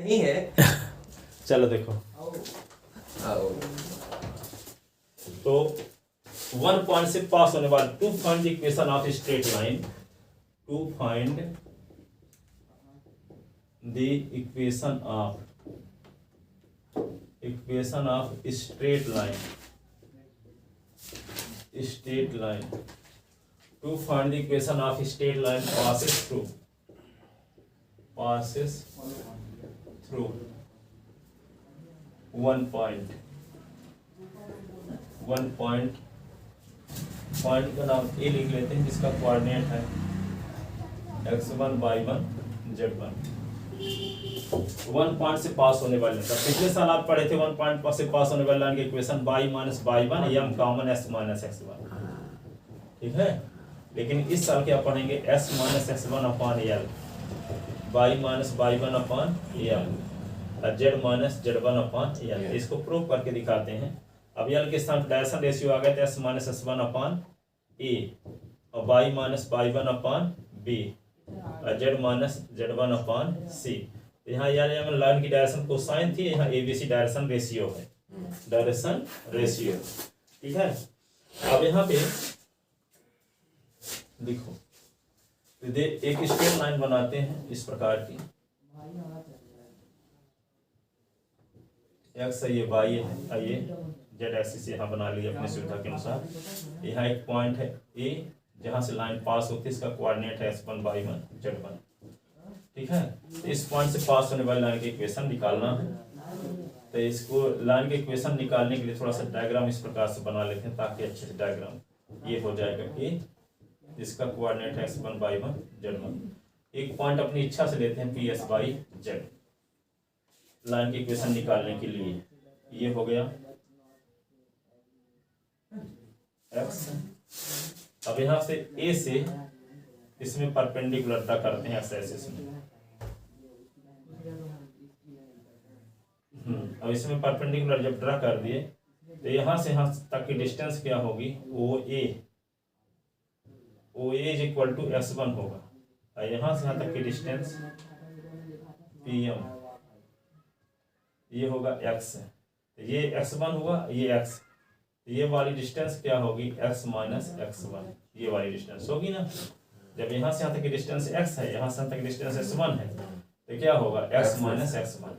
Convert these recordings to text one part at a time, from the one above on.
नहीं है। चलो देखो, तो 1 पॉइंट से पास होने वाले to find the equation of straight line, to find the equation of straight line, to find the equation of straight line passes through one point का नाम ए लिख लेते हैं, जिसका कोऑर्डिनेट है x1 y1 z1। 1 पॉइंट से पास होने वाले, तो पिछले साल आप पढ़े थे 1 पॉइंट से पास होने वाले लाइन की equation y minus y1 m common s minus x1, ठीक है। लेकिन इस साल क्या पढ़ेंगे, s minus x1 upon l, y minus y1 upon l, और z minus z1 upon l। इसको प्रूव करके दिखाते हैं। अब l के स्थान पर डायरेक्शन रेशियो आ गया तो s minus s1 upon a, और y minus y1 upon b, और z minus z1 upon c। यहाँ लाइन की डायरेक्शन कोसाइन थी, यहाँ abc डायरेक्शन रेशियो है, डायरेक्शन रेशियो, ठीक है। अब यहाँ पे देखो, एक स्ट्रेट लाइन बनाते हैं इस प्रकार की, एक्स है, ये वाई है, आइए जेड एक्सिस यहाँ बना लिया अपनी सुविधा के अनुसार। यहाँ एक पॉइंट है ए, जहाँ से लाइन पास होती है, इसका कोऑर्डिनेट है s1 y1 z1, ठीक है। तो इस पॉइंट से पास होने वाली लाइन की इक्वेशन निकालना है। तो इसको लाइन की इक्वेशन निकालने के लिए थोड़ा सा डायग्राम इस प्रकार से बना लेते हैं, ताकि अच्छे से डायग्राम ये हो जाएगा कि जिसका कोऑर्डिनेट है x1 y1 z1। एक पॉइंट अपनी इच्छा से लेते हैं p s y z line की इक्वेशन निकालने के लिए। ये हो गया x। अब यहाँ से a से इसमें परपेंडिकुलर ड्रा करते हैं x एक्सिस में। अब इसमें परपेंडिकुलर जब ड्रा कर दिए तो यहाँ से यहाँ तक की डिस्टेंस क्या होगी, ओ ए इज इक्वल टू s1 होगा, और यहाँ से यहाँ तक की डिस्टेंस pm, ये होगा x, तो ये x1 हुआ, ये x, तो ये वाली डिस्टेंस क्या होगी, x माइनस x1, ये वाली डिस्टेंस होगी ना। जब यहाँ से यहाँ तक की डिस्टेंस x है, यहाँ से यहाँ तक की डिस्टेंस s1 है, तो क्या होगा x माइनस x1।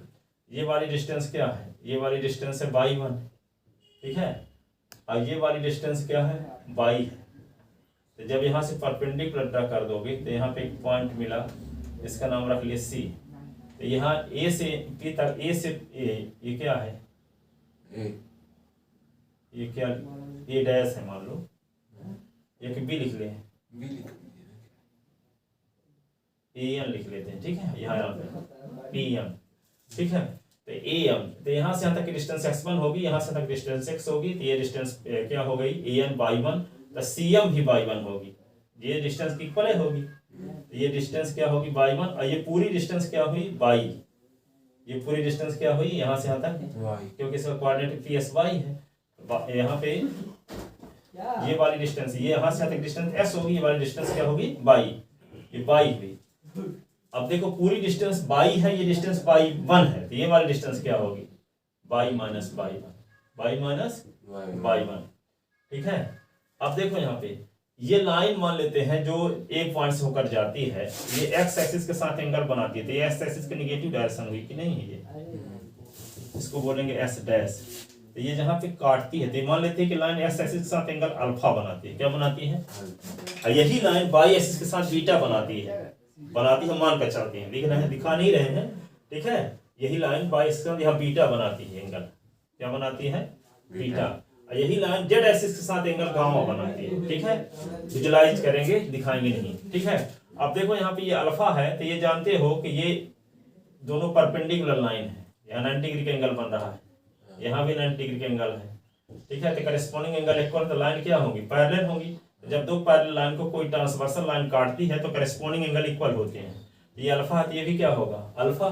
ये वाली डिस्टेंस क्या है, ये वाली डिस्टेंस है y1, ठीक है, और ये वाली डिस्टेंस क्या है, y है। तो जब यहाँ से परपेंडिकुलर ड्रा कर दोगे तो यहाँ पे एक पॉइंट मिला, इसका नाम रख लिए C। तो यहाँ A से P तक, A से A, ये क्या है, ये क्या A डैश है, मान लो, ये कि B लिख ले, AN लिख लेते हैं, ठीक है, यहाँ पे PM, ठीक है। तो AM, तो यहाँ से यहाँ तक की डिस्टेंस x1 होगी, यहाँ से तक डिस्टेंस x होगी, तो ये डिस्टेंस क्या हो गई, AN y1, तो CM भी y1 होगी, ये डिस्टेंस की इक्वल होगी। तो ये डिस्टेंस क्या होगी y1, और ये पूरी डिस्टेंस क्या हुई y, ये पूरी डिस्टेंस क्या हुई यहाँ से यहाँ तक, क्योंकि इसका कोऑर्डिनेट psy है। यहाँ पे ये वाली डिस्टेंस, ये यहाँ से यहाँ तक डिस्टेंस s होगी, ये वाली डिस्टेंस क्या होगी y, ये y हुई। अब देखो पूरी डिस्टेंस y है, ये डिस्टेंस y1 है, तो ये वाली डिस्टेंस क्या होगी, y माइनस y1, ठीक है। अब देखो यहाँ पे ये लाइन मान लेते हैं जो एक पॉइंट से होकर जाती है, ये x एक्सिस के साथ एंगल बनाती है, तो ये x एक्सिस की नेगेटिव डायरेक्शन हुई कि नहीं है, ये इसको बोलेंगे s डैश। तो ये जहाँ पे काटती है, तो मान लेते हैं कि लाइन x एक्सिस के साथ एंगल अल्फा बनाती है, क्या बनाती है, और यही लाइन y एक्सिस के साथ बीटा बनाती है, मान कर चलती है, लिख रहे हैं, दिखा नहीं रहे हैं, ठीक है। यही लाइन y एक्सिस के साथ यहाँ बीटा बनाती है, एंगल क्या बनाती है, बीटा। यही लाइन जेड एक्सिस के साथ एंगल गामा बनाती है, ठीक है। विजुलाइज करेंगे, दिखाएंगे नहीं, ठीक है। अब देखो यहाँ पे ये अल्फा है, तो ये जानते हो कि ये दोनों परपेंडिकुलर लाइन है, यहाँ 90 डिग्री का एंगल बन रहा है, यहाँ भी 90 डिग्री का एंगल है, ठीक है। तो करेस्पॉन्डिंग एंगल इक्वल, तो लाइन क्या होगी, पैरेलल होगी। जब दो पैरेलल लाइन को कोई ट्रांसवर्सल लाइन काटती है तो करेस्पॉन्डिंग एंगल इक्वल होते हैं। ये अल्फा है, ये भी क्या होगा, अल्फा।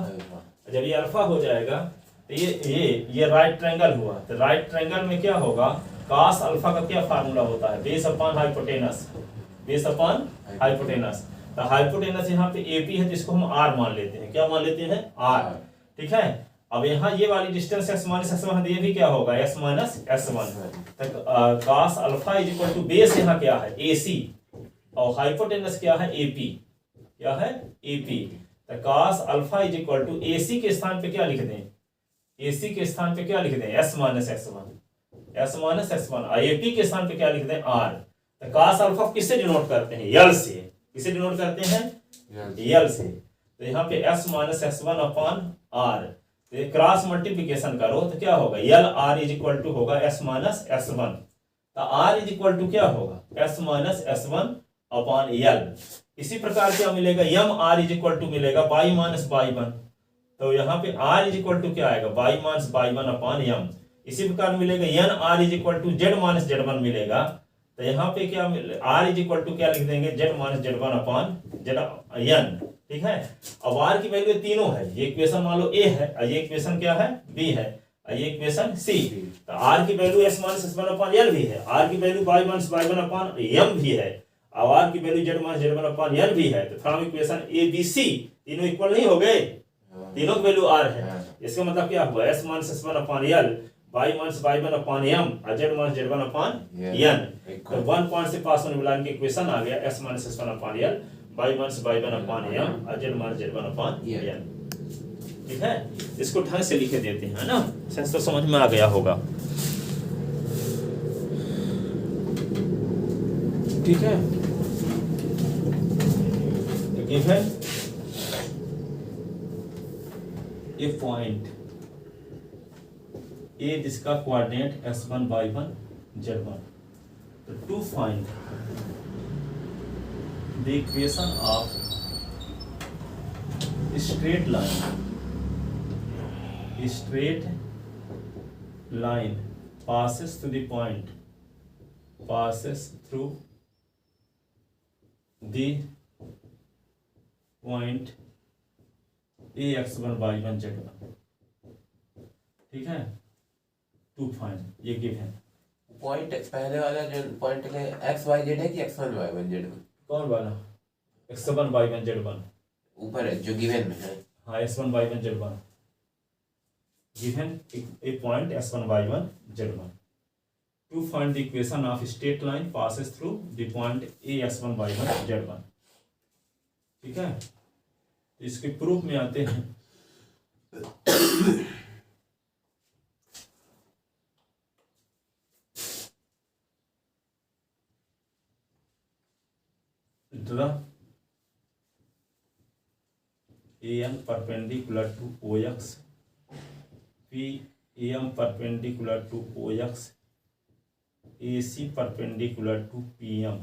जब ये अल्फा हो जाएगा तो ये राइट ट्रायंगल हुआ, तो राइट ट्रायंगल में क्या होगा, cos अल्फा का क्या फार्मूला होता है, बेस अपॉन हाइपोटेनस, तो हाइपोटेनस यहाँ पे AP है, जिसको हम R मान लेते हैं, क्या मान लेते हैं, R। ठीक है। अब यहाँ ये वाली डिस्टेंस x माइनस x1 ये भी क्या होगा s माइनस s1 तक cos alpha is equal to base यहाँ क्या है AC और हाइपोटेनस क्या है AP, क्या है AP। तो cos alpha is equal to AC के स्थान पे क्या लिख दें, AC के स्थान पे क्या लिख दें s माइनस s1 और AP के स्थान पे क्या लिख दें r। तो cos अल्फा किससे डिनोट करते हैं, यल से। किससे डिनोट करते हैं, यल से। तो यहाँ पे s minus s1 upon r, तो क्रॉस मल्टीप्लिकेशन करो तो क्या होगा यल r इज इक्वल टू होगा s माइनस s1। तो r इज इक्वल टू क्या होगा s माइनस s1 अपॉन यल। इसी प्रकार क्या मिलेगा यम r इज इक्वल टू मिलेगा y माइनस y1। तो यहाँ पे r इज इक्वल टू क्या आएगा y माइनस y1 अपॉन यम। इसी प्रकार मिलेगा N r is equal to z minus z1 मिलेगा। तो यहाँ पे क्या r इज इक्वल टू क्या लिख देंगे z माइनस z1 अपॉन यन। ठीक है। अब r की वैल्यू तीनों है, ये इक्वेशन मान लो a है और ये इक्वेशन क्या है b है और ये इक्वेशन c। तो r की value s minus s1 upon l भी है, r की value y minus y1 upon m भी है और r की value z minus z1 upon l भी है। तो from equation a b c तीनों इक्वल नहीं हो गए, तीनों की वैल्यू r है। इसका मतलब क्या हुआ s minus s1 upon l y minus y1 upon m और z minus z1 upon n। तो 1 पॉइंट से पास होने वाला इक्वेशन आ गया s minus s1 upon l y minus y1 upon m और z minus z1 upon n। ठीक है। इसको ढंग से लिखे देते हैं ना, सेंस तो समझ में आ गया होगा। ठीक है। गिवन ए पॉइंट ए जिसका coordinate s1 y1 z1, to find the equation of straight line passes through the point a x1 y1 z1। ठीक है। टू फाइंड ये गिवन पॉइंट पहले वाला जो पॉइंट है एक्स वाई जेड है कि X one Y one Z one, कौन वाला x1 y1 z1 ऊपर है जो गिवन में है। हाँ x1 y1 z1 given a point s1 y1 z1 to find the equation of straight line passes through the point a x1 y1 z1। ठीक है। तो इसके प्रूफ में आते हैं। draw AM perpendicular to OX, PM perpendicular to OX, AC perpendicular to PM।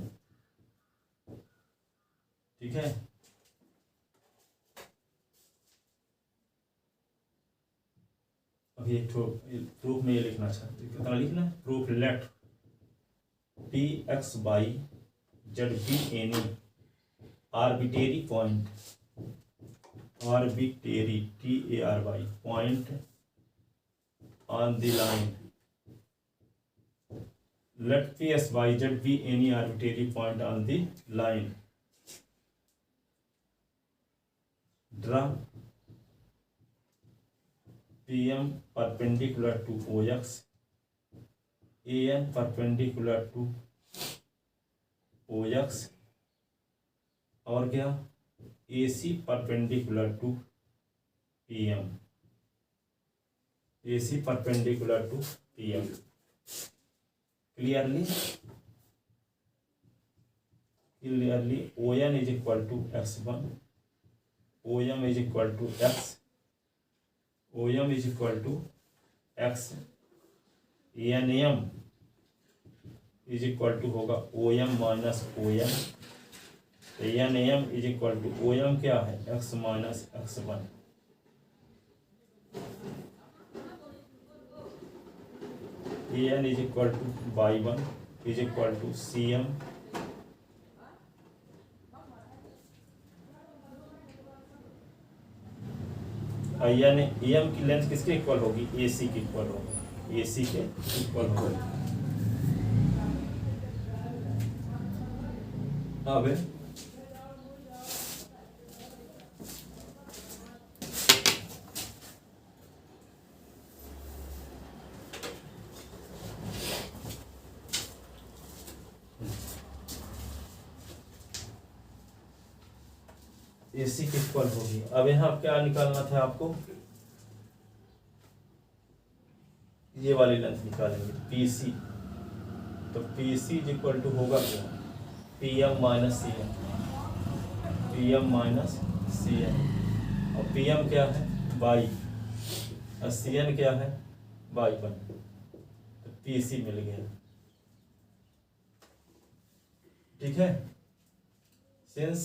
ठीक है। अब ये प्रूफ में ये लिखना चाहते हैं, कितना लिखना है proof late PX by ZB any arbitrary point TARY point on the line, let PS by Z be any arbitrary point on the line, draw PM perpendicular to OX, AN perpendicular to OX और क्या AC perpendicular to PM, AC perpendicular to PM। clearly ON is equal to x1, OM is equal to x, OM is equal to x, NM is equal to होगा OM minus OM। NM is equal to OM क्या है x minus x1। AN is equal to y1 is equal to CM EM की length किसके equal होगी AC के equal होगी, AC के equal होगी। अब AC की इक्वल होगी। अब यहाँ क्या निकालना था आपको, ये वाली लेंथ निकालेंगे PC। तो PC इज इक्वल टू होगा क्या, PM minus CM, PM minus CM। और PM क्या है, बाई, और CN क्या है, बाई वन। तो PC मिल गया। ठीक है, सिंस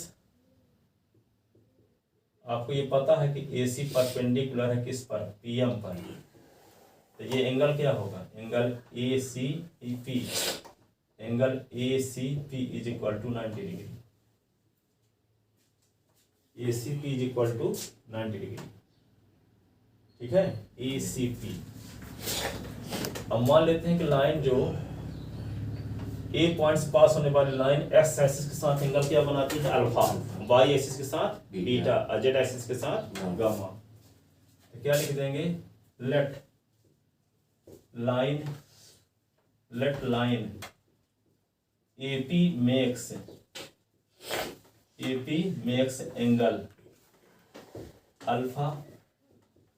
आपको ये पता है कि AC परपेंडिकुलर है किस पर, PM पर, तो ये एंगल क्या होगा, angle ACP, angle ACP is equal to 90 degree. ACP is equal to 90 degree. ठीक है, ACP। अब मान लेते हैं कि लाइन जो A पॉइंट्स पास होने वाली लाइन X एक्सिस के साथ एंगल क्या बनाती है, अल्फा, Y एक्सिस के साथ बीटा, और Z एक्सिस के साथ गामा। तो क्या लिख देंगे, let line AP makes angle alpha,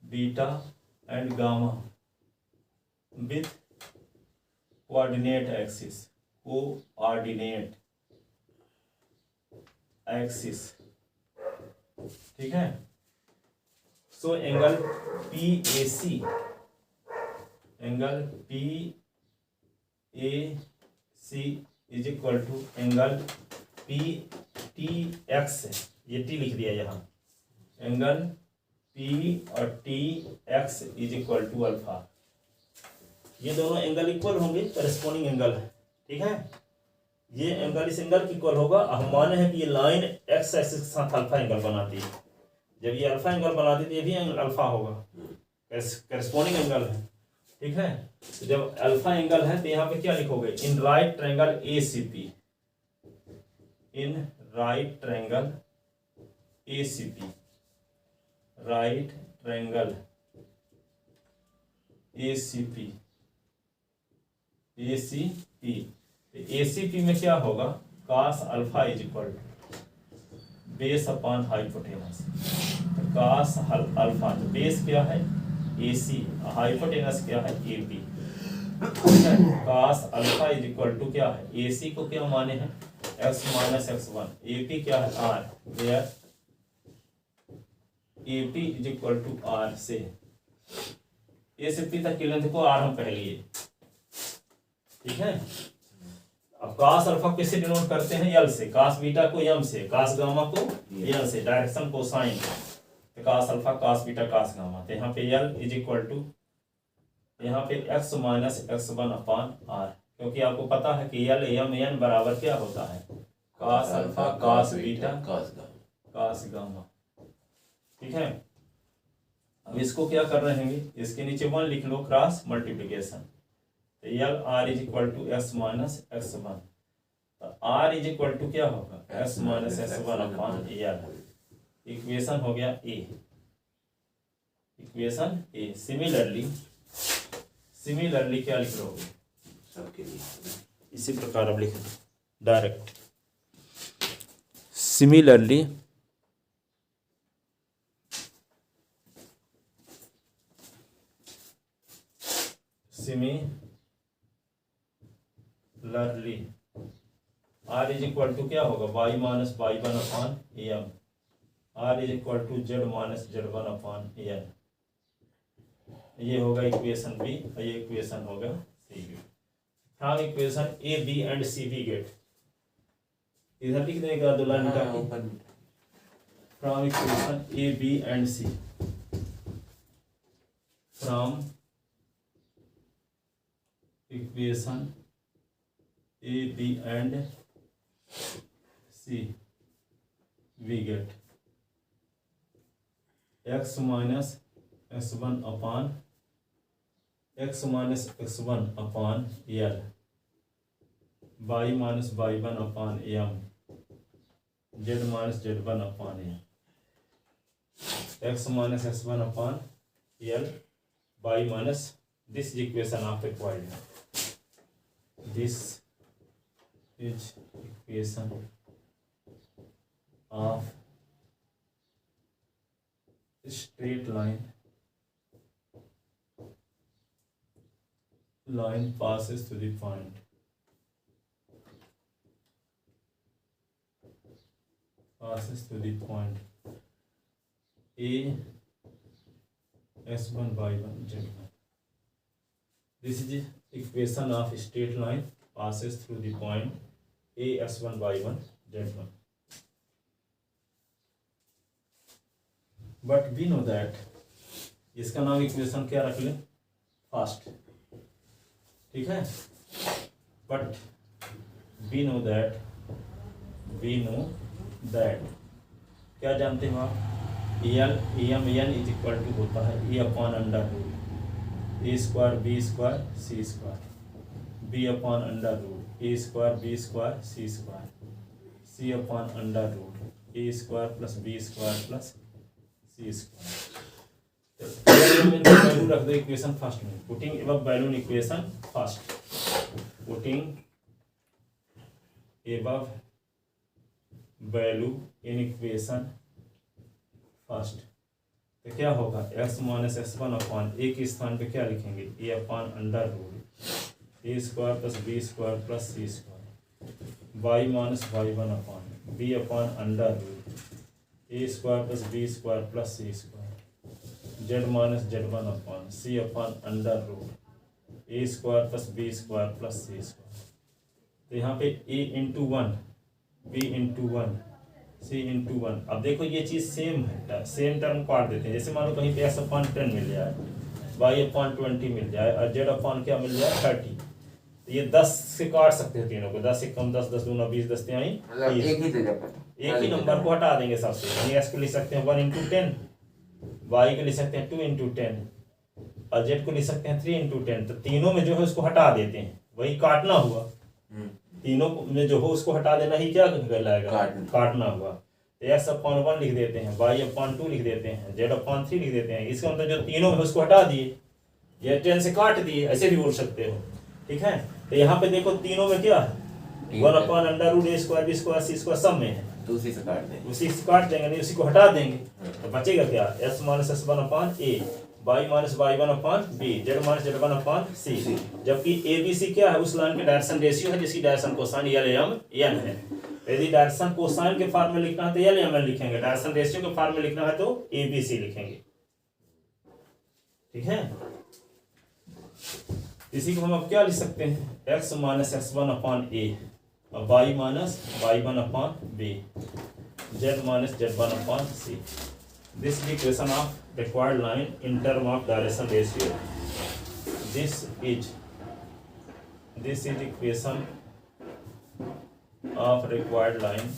beta and gamma with coordinate axis, ठीक है। So angle PAC is equal to angle PTX, ये T लिख दिया यहाँ, एंगल P और TX is equal to alpha. ये दोनों एंगल इक्वल होंगे, करस्पॉन्डिंग एंगल है। ठीक है, ये एंगल इस एंगल की इक्वल होगा। हम माने हैं कि ये लाइन X एक्सिस के साथ अल्फा एंगल बनाती है। जब ये अल्फा एंगल बनाती है तो ये भी एंगल अल्फा होगा, करस्पॉन्डिंग एंगल है। ठीक है, तो जब अल्फा एंगल है तो यहाँ पे क्या लिखोगे, in right triangle ACP, in right triangle ACP, right triangle ACP, ACP में क्या होगा, cos alpha is equal to base upon hypotenuse. तो cos अल्फा, तो बेस क्या है AC, हाइपोटेनस क्या है AB। cos alpha is equal to क्या है, AC को क्या माने हैं x माइनस x1, AP क्या है R, where AP is equal to R से A से P तक की लेंथ को R हम कह लिए। ठीक है, अब cos अल्फा किससे डिनोट करते हैं, L से, cos बीटा को M से, cos गामा को L से, डायरेक्शन कोसाइन। तो cos alpha, cos beta, cos gamma. तो यहाँ पे L इज इक्वल टू, यहाँ पे x minus x1 upon R, क्योंकि आपको पता है कि L M N बराबर क्या होता है, cos alpha, cos beta, cos gamma. ठीक है, अब इसको क्या कर रहे हैं, इसके नीचे 1 लिख लो, क्रॉस मल्टीप्लिकेशन। तो L R is equal to S minus x1। तो R इज इक्वल टू क्या होगा, S minus x1 upon L। Equation हो गया A, इक्वेशन A। सिमिलरली क्या लिख लोगे, सबके लिए इसी प्रकार अब लिख दो direct. Similarly R is equal to क्या होगा, y minus y1 upon M, R is equal to Z minus Z1 upon N। ये होगा इक्वेशन B और ये इक्वेशन होगा C। From equation A, B and C we get, इधर लिख देगा दो लाइन का, from equation A, B and C, from equation A, B and C we get x minus x1 upon L, y minus y1 upon M, z minus z1 upon M, x minus x1 upon L, y minus, this is equation of required. This is equation of straight line passes through the point A S1 y1 z1. This is the equation of straight line passes through the point A S1 y1 z1. But we know that इसका नाम equation क्या रख लें, first, ठीक है. But we know that क्या जानते हो आप, M N is equal to होता है A upon under root A square B square C square, B upon under root A square B square C square, C upon under root A square plus B square plus C square. Value रख दो equation first में, putting above value in equation first, putting above value in equation first. तो क्या होगा, X minus X one upon ए के स्थान पे क्या लिखेंगे, A upon under root A square plus B square plus C square, Y minus Y one upon B upon under root A square plus B square plus C square, Z minus Z one upon C upon under root A square plus B square plus C square. तो यहाँ पे A into one B into one C into one. अब देखो ये चीज़ same है, same term काट देते हैं. जैसे मान लो कहीं पे एक्स अपॉन 10 मिल जाए, वाई अपॉन 20 मिल जाए और जेड अपॉन क्या मिल जाए 30. तो ये 10 से काट सकते हैं तीनों को, 10 से कम 10, 10 दूना 20, 10 तिहाई 30. एक ही नंबर को हटा देंगे सबसे. यानी एक्स को लिख सकते हैं 1 इंटू 10, वाई को लिख सकते हैं 2 इंटू 10 और जेड को लिख सकते हैं 3 इंटू 10. तो तीनों में जो है उसको हटा देते हैं, वही काटना हुआ. तीनों में जो हो उसको हटा देना ही क्या कहलाएगा, काटना हुआ. तो एक्स अपॉन 1 लिख देते हैं, वाई अपॉन 2 लिख देते हैं, जेड अपॉन 3 लिख देते हैं. इसका मतलब जो तीनों में उसको हटा दिए या 10 से काट दिए, ऐसे भी बोल सकते हो, ठीक है. तो यहाँ पे देखो तीनों में क्या है, 1 upon under root A square B square C square सब में है, तो उसी से काट देंगे, उसी से काट देंगे, नहीं उसी को हटा देंगे. तो बचेगा क्या, S minus S one upon A, Y minus Y one upon B, Z minus Z one upon C. जबकि ए बी सी क्या है, उस लाइन के डायरेक्शन रेशियो है जिसकी direction cosine L M N है. यदि डायरेक्शन कोसाइन के फॉर्म में लिखना है तो एल एम एन लिखेंगे, डायरेक्शन रेशियो के फॉर्म में लिखना है तो ए बी सी लिखेंगे, ठीक है. इसी को हम अब क्या लिख सकते हैं, X minus X one upon A और Y minus Y one upon B, Z minus Z one upon C. This is the equation of required line in term of direction ratio. This is the equation of required line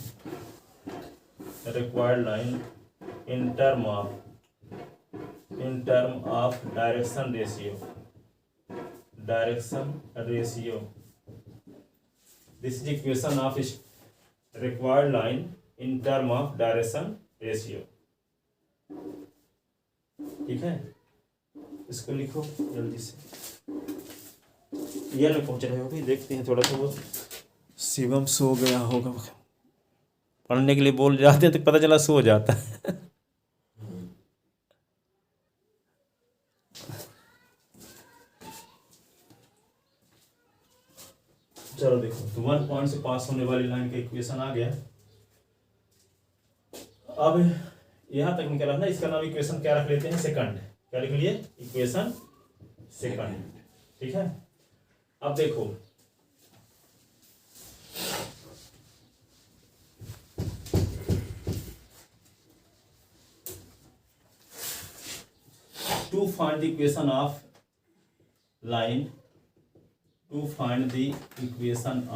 in term of direction ratio. This is the equation of required line in term of direction ratio. ठीक है, इसको लिखो जल्दी से. ये में पहुंच रहे हो, देखते हैं थोड़ा सा. वो शिवम सो गया होगा, पढ़ने के लिए बोल जाते हैं तो पता चला सो जाता है. चलो देखो, तो 1 पॉइंट से पास होने वाली लाइन का इक्वेशन आ गया. अब यहाँ तक निकला ना, इसका नाम इक्वेशन क्या रख लेते हैं, सेकंड. क्या लिख लिए, इक्वेशन सेकंड, ठीक है. अब देखो to find the equation of line, to find the equation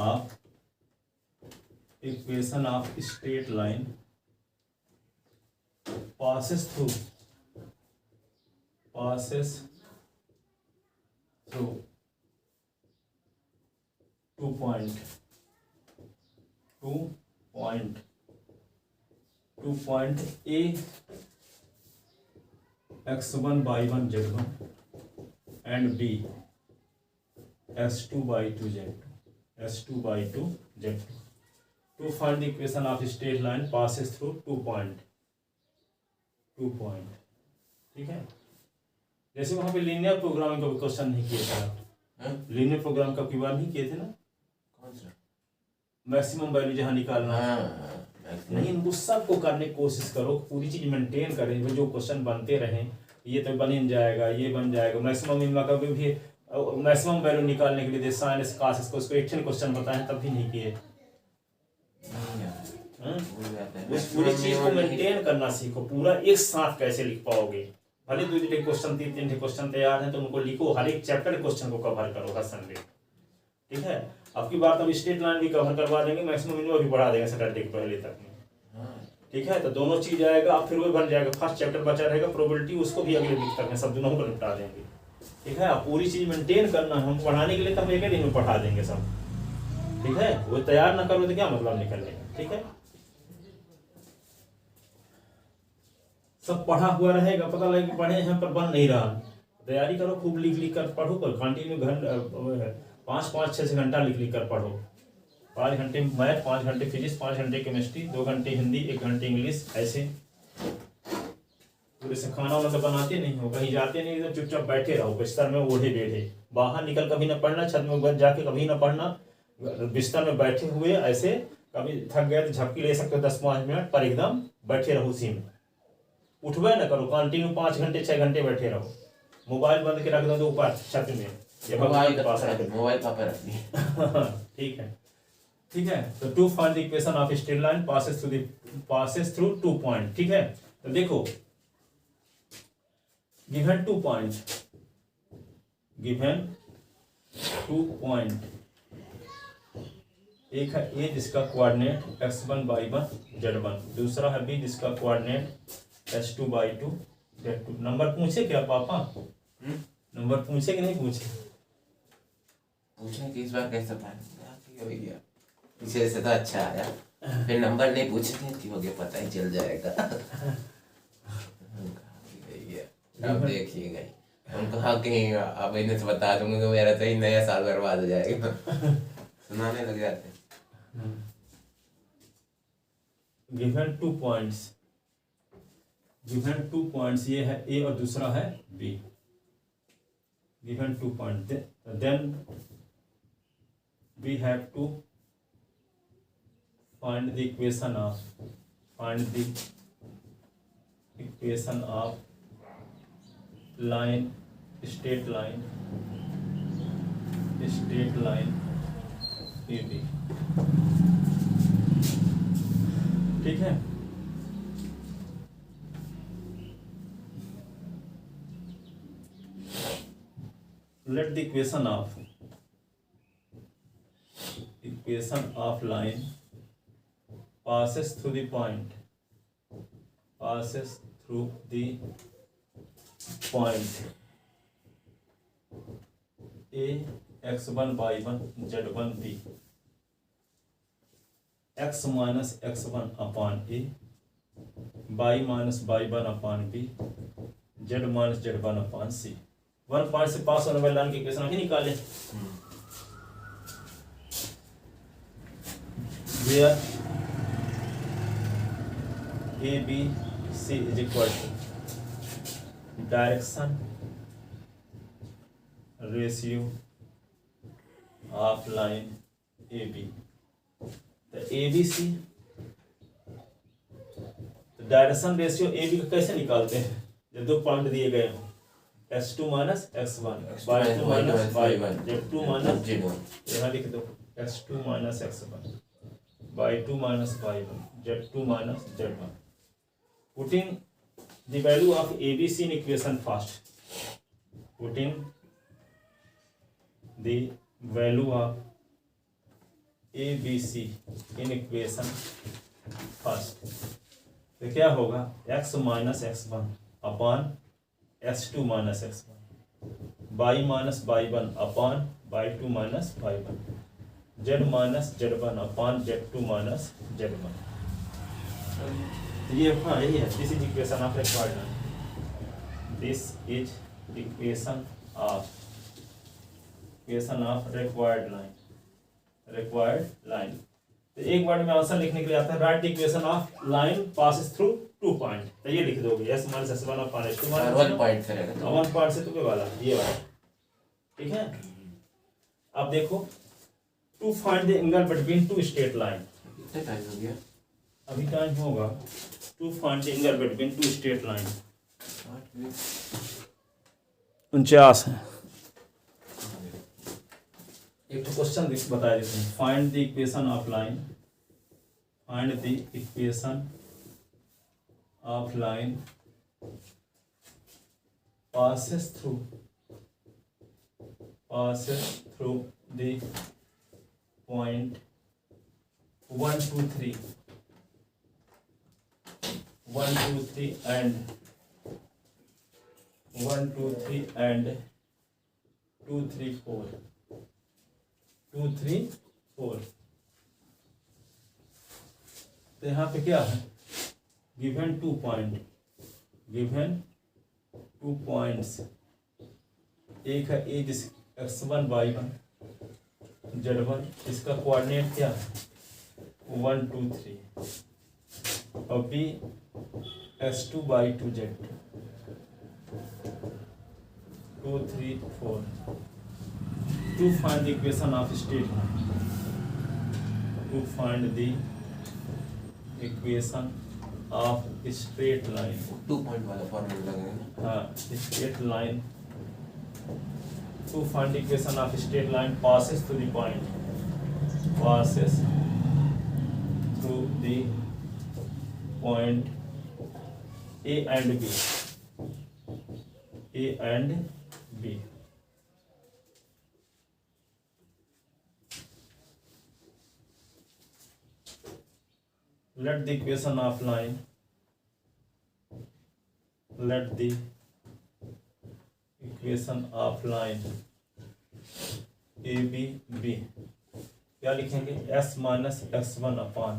of straight line passes through 2 point A x1 y1 z1 and B s2 y2 z2. To find the equation of straight line passes through 2 point. ठीक है। जैसे वहां पे linear programming का question नहीं किए थे, linear programme का कई बार नहीं किए थे ना, कौन सा? मैक्सिमम वैल्यू जहाँ निकालना है। नहीं, उनको सबको करने की कोशिश करो, पूरी चीज मेंटेन करें, जो क्वेश्चन बनते रहें, ये तो बन ही जाएगा, ये बन जाएगा। मैक्सिमम मिनिमम का भी मैक्सिमम वैल्यू निकालने के लिए साइन कास इसको उसको 18 क्वेश्चन बताएं तब भी नहीं किए। उस पूरी चीज को मेंटेन करना सीखो, पूरा एक साथ कैसे लिख पाओगे। भले 2 क्वेश्चन 3 क्वेश्चन तैयार हैं तो उनको लिखो, हर एक चैप्टर क्वेश्चन को कवर करो हर संडे, ठीक है। आपकी बात अब स्टेट लाइन भी कवर करवा देंगे, मैक्सिमम मिनिमम भी बढ़ा देंगे सैटरडे के पहले तक में, ठीक है। तो दोनों चीज आएगा, अब फिर वो बन जाएगा। फर्स्ट चैप्टर बचा रहेगा प्रोबेबिलिटी, उसको भी अगले वीक तक में सब दोनों को निपटा देंगे, ठीक है। आप पूरी चीज मेंटेन करना है, हम पढ़ाने के लिए तो हम एक ही दिन में पढ़ा देंगे सब, ठीक है। वो तैयार ना करो तो क्या मतलब निकलेगा, ठीक है। सब पढ़ा हुआ रहेगा, पता लगेगा पढ़े हैं पर बन नहीं रहा। तैयारी करो, खूब लिख लिख कर पढ़ो, पर कंटिन्यू 5-5, 6 घंटा लिख लिख कर पढ़ो। 5 घंटे मैथ, 5 घंटे फिजिक्स, 5 घंटे केमिस्ट्री, 2 घंटे हिंदी, 1 घंटे इंग्लिश, ऐसे पूरे से। खाना वाना तो बनाते नहीं हो, कहीं जाते नहीं तो चुपचाप बैठे रहो बिस्तर में ओढ़े बेढ़े, बाहर निकल कभी ना पढ़ना, छत में बच जाके कभी ना पढ़ना, बिस्तर में बैठे हुए ऐसे। कभी थक गए तो झपकी ले सकते हो 10-5 मिनट, पर एकदम बैठे रहो उसी में, उठवे ना करो, कंटिन्यू 5 घंटे 6 घंटे बैठे रहो। मोबाइल बंद के रख दो तो ऊपर छत में, मोबाइल का पर ठीक है, ठीक है। तो to find the equation of straight line passes through 2 point, ठीक है। तो देखो गिवन 2 पॉइंट, एक है ए जिसका कोऑर्डिनेट x1 y1 z1, दूसरा है बी जिसका coordinate s2 y2 z2। Number पूछे क्या पापा? नंबर पूछे कि नहीं पूछे? पूछे कि इस बार कैसे हो गया, पीछे से तो अच्छा आया, फिर नंबर नहीं पूछे कि हो गया, पता ही चल जाएगा। अब देखिएगा, हम कहा कहीं अब इन्हें से बता दूंगा कि मेरा तो ही नया साल बर्बाद हो जाएगा। सुनाने लग जाते। गिवन 2 पॉइंट्स, ये है ए और दूसरा है B. Given 2 point, then we have to find the equation of line, straight line A B, ठीक है। Let the equation of line passes through the point A x1 y1 z1 b, x minus x1 upon a, y minus y1 upon b, z minus z1 upon c। 1 point से pass होने वाली line की equation अभी निकाले। Where a b c is equal to direction ratio of line a b। तो a b c, तो direction ratio A B का कैसे निकालते हैं जब 2 पॉइंट दिए गए हों? x2 minus x1 y2 minus y1 z2 minus z1, यहाँ लिख दो x2 minus x1 y2 minus y1 z2 minus z1। Putting the value of ABC in equation first, putting the value of ABC in equation first, तो क्या होगा? x minus x1 upon x2 minus x1, y minus y1 upon y2 minus y1, z minus z1 upon z2 minus z1। ये हाँ यही है, this is equation of required line, this is equation of required line. तो एक word में answer लिखने के लिए आता है, right the equation of line passes through 2 point, तो ये लिख दोगे s minus s1 upon s2 और माइनस 1 पॉइंट से रहेगा 1 पॉइंट से तो ये वाला, ये वाला, ठीक है। अब देखो to find the angle between two straight line, कितने टाइम हो गया? अभी टाइम होगा। To find the angle between two straight line 49 है। एक तो क्वेश्चन बता देते हैं, find the equation of line, find the equation of line passes through the point 1 2 3 and 1 2 3 and 2 3 4 2 3 4। तो यहाँ पे क्या है, गिवन 2 पॉइंट, गिवन 2 पॉइंट्स, एक है ए जिस x1 y1 z1, इसका कोऑर्डिनेट क्या है 1 2 3, और B x2 y2 z2 2 3 4। To find the equation of straight line, to find the equation of straight line, 2 point वाला फॉर्मूला लगेगा ना? हाँ, straight line, to find the equation of straight line passes through the point, passes through the point A and B, A and B। Let the equation of line, let the equation of line A B B, क्या लिखेंगे s minus x1 upon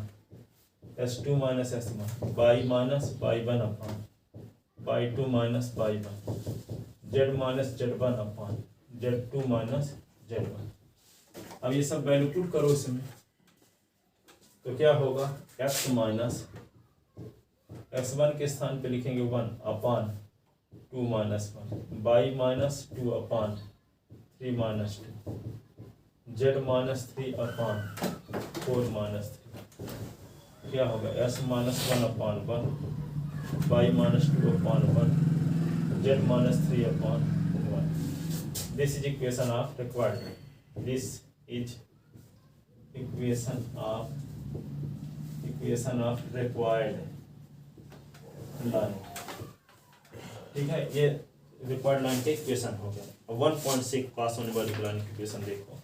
s2 minus s1, y minus y1 upon y2 minus y1, z minus z1 upon z2 minus z1। अब ये सब value put करो इसमें, तो क्या होगा x माइनस x1 के स्थान पे लिखेंगे 1 upon 2 minus 1, y minus 2 upon 3 minus 2, z minus 3 upon 4 minus 3, क्या होगा s minus 1 upon 1, y minus 2 upon 1, z minus 3 upon 1। This is equation of required, this is equation of required line, ठीक है। ये required line के equation हो गया। 1.6 पास होने वाली लाइन की इक्वेशन देखो,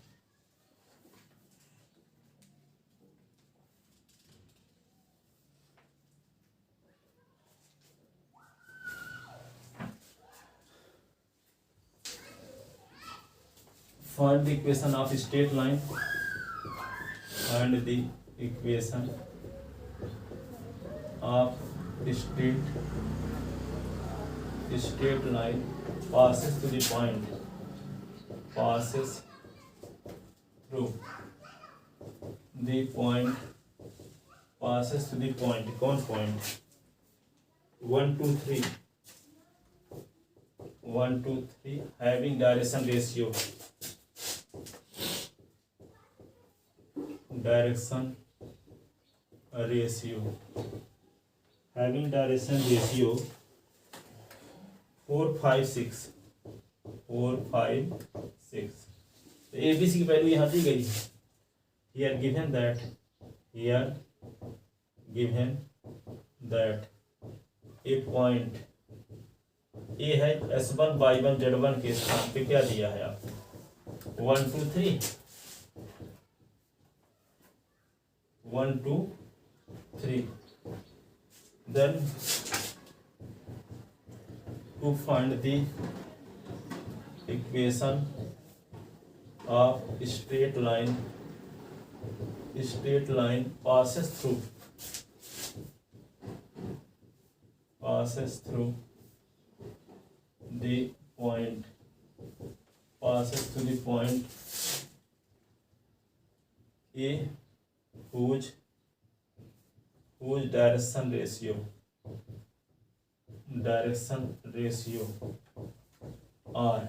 find the equation of straight line, find the equation of straight line passes to the point, passes through the point, passes to the point, कौन point 1 2 3, 1 2 3 having direction ratio, having direction ratio 4 5 6, 4 5 6। तो ए B सी की value यहाँ दी गई है, here given that a point ए है s1 y1 z1 के स्थान पे क्या दिया है आपको 1 2 3, 1 2 3। Then to find the equation of straight line passes through the point, passes to the point A whose direction ratio direction ratio are,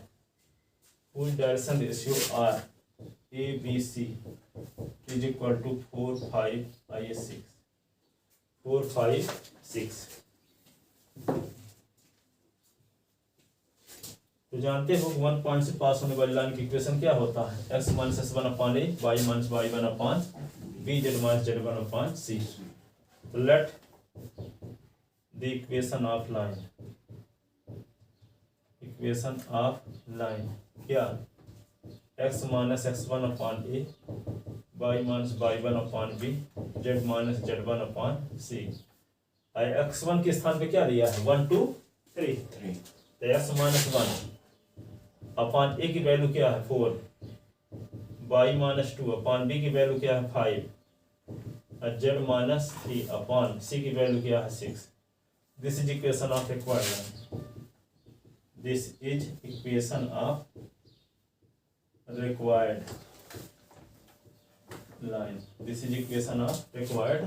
कुल direction ratio are A B C is equal to 4 5 आइए 6 4 5 6। तो जानते हो 1 point से pass होने वाली line की equation क्या होता है? x minus S one upon A, Y minus Y one upon B, Z minus Z one upon C. तो let the equation of line, equation of line क्या? x minus X one upon A, Y minus Y one upon B, Z minus Z one upon C. x1 के स्थान पे क्या दिया है? 1 2 3। तो x minus one upon ए की value क्या है? 4, वाई माइनस 2 अपॉन बी की वैल्यू क्या है? 5 और जेड माइनस 3 अपॉन सी की वैल्यू क्या है? 6। This is equation of required line, this is equation of required line, this is equation of required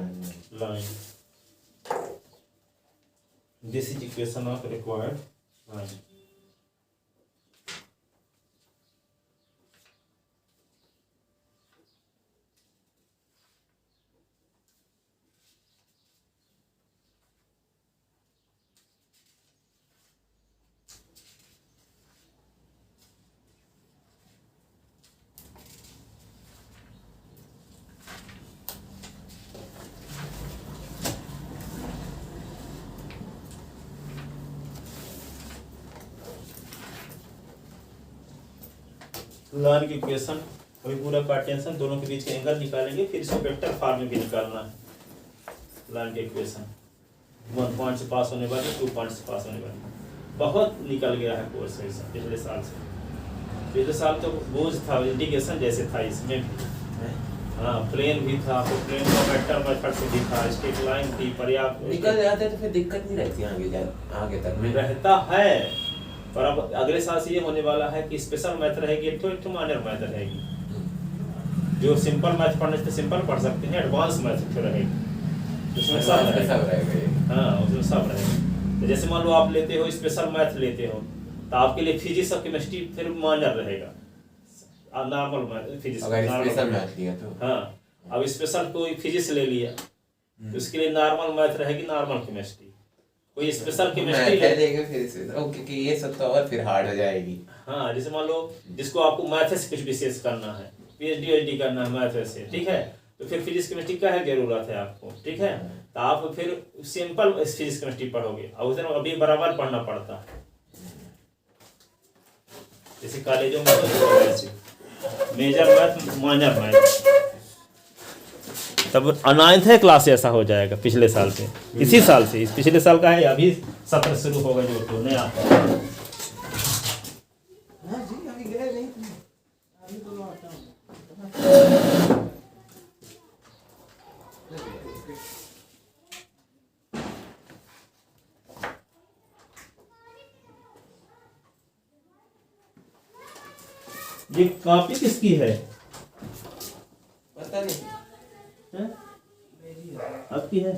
line, this is equation of required line. Line की equation अभी पूरा पार्टेंशन दोनों के बीच के एंगल निकालेंगे, फिर इसको वेक्टर फॉर्म में भी निकालना है। लाइन की इक्वेशन 1 पॉइंट से पास होने वाली, 2 पॉइंट से पास होने वाली, बहुत निकल गया है कोर्स पिछले साल से। पिछले साल तो बोझ था, इंडिकेशन जैसे था इसमें भी। हाँ, प्लेन भी था, तो प्लेन का वेक्टर मेथड से भी था, स्ट्रेट लाइन थी, पर्याप्त निकल जाते तो फिर दिक्कत नहीं रहती आगे तक में रहता है। पर अब अगले साल से ये होने वाला है कि स्पेशल मैथ रहेगी, एक तो माइनर मैथ रहेगी। जो सिंपल मैथ पढ़ने से सिंपल पढ़ सकते हैं, एडवांस मैथ तो रहेगी, उसमें सब रहेगा। हाँ, उसमें सब रहेगा। तो जैसे मान लो आप लेते हो स्पेशल मैथ लेते हो, तो आपके लिए फिजिक्स और केमिस्ट्री फिर माइनर रहेगा, normal math physics special math लिया तो। हाँ, अब स्पेशल कोई फिजिक्स ले लिया तो उसके लिए नॉर्मल मैथ रहेगी, नॉर्मल केमिस्ट्री। कोई स्पेशल केमिस्ट्री ले लेंगे फिर ओके कि ये सब तो और फिर हार्ड हो जाएगी। हाँ, जैसे मान लो जिसको आपको मैथ से कुछ विशेष करना है, पीएचडी करना है मैथ से, ठीक है, तो फिर फिजिक्स केमिस्ट्री का है जरूरत है आपको, ठीक है, तो आप फिर सिंपल फिजिक्स केमिस्ट्री पढ़ोगे। और उधर अभी बराबर पढ़ना पड़ता है, जैसे कॉलेजों में मेजर मैथ माइनर मैथ, तब 9th क्लास से ऐसा हो जाएगा। पिछले साल से, इसी साल से, पिछले साल का है, अभी सत्र शुरू होगा जो तो नया। ये कॉपी किसकी है? पता नहीं, आपकी है?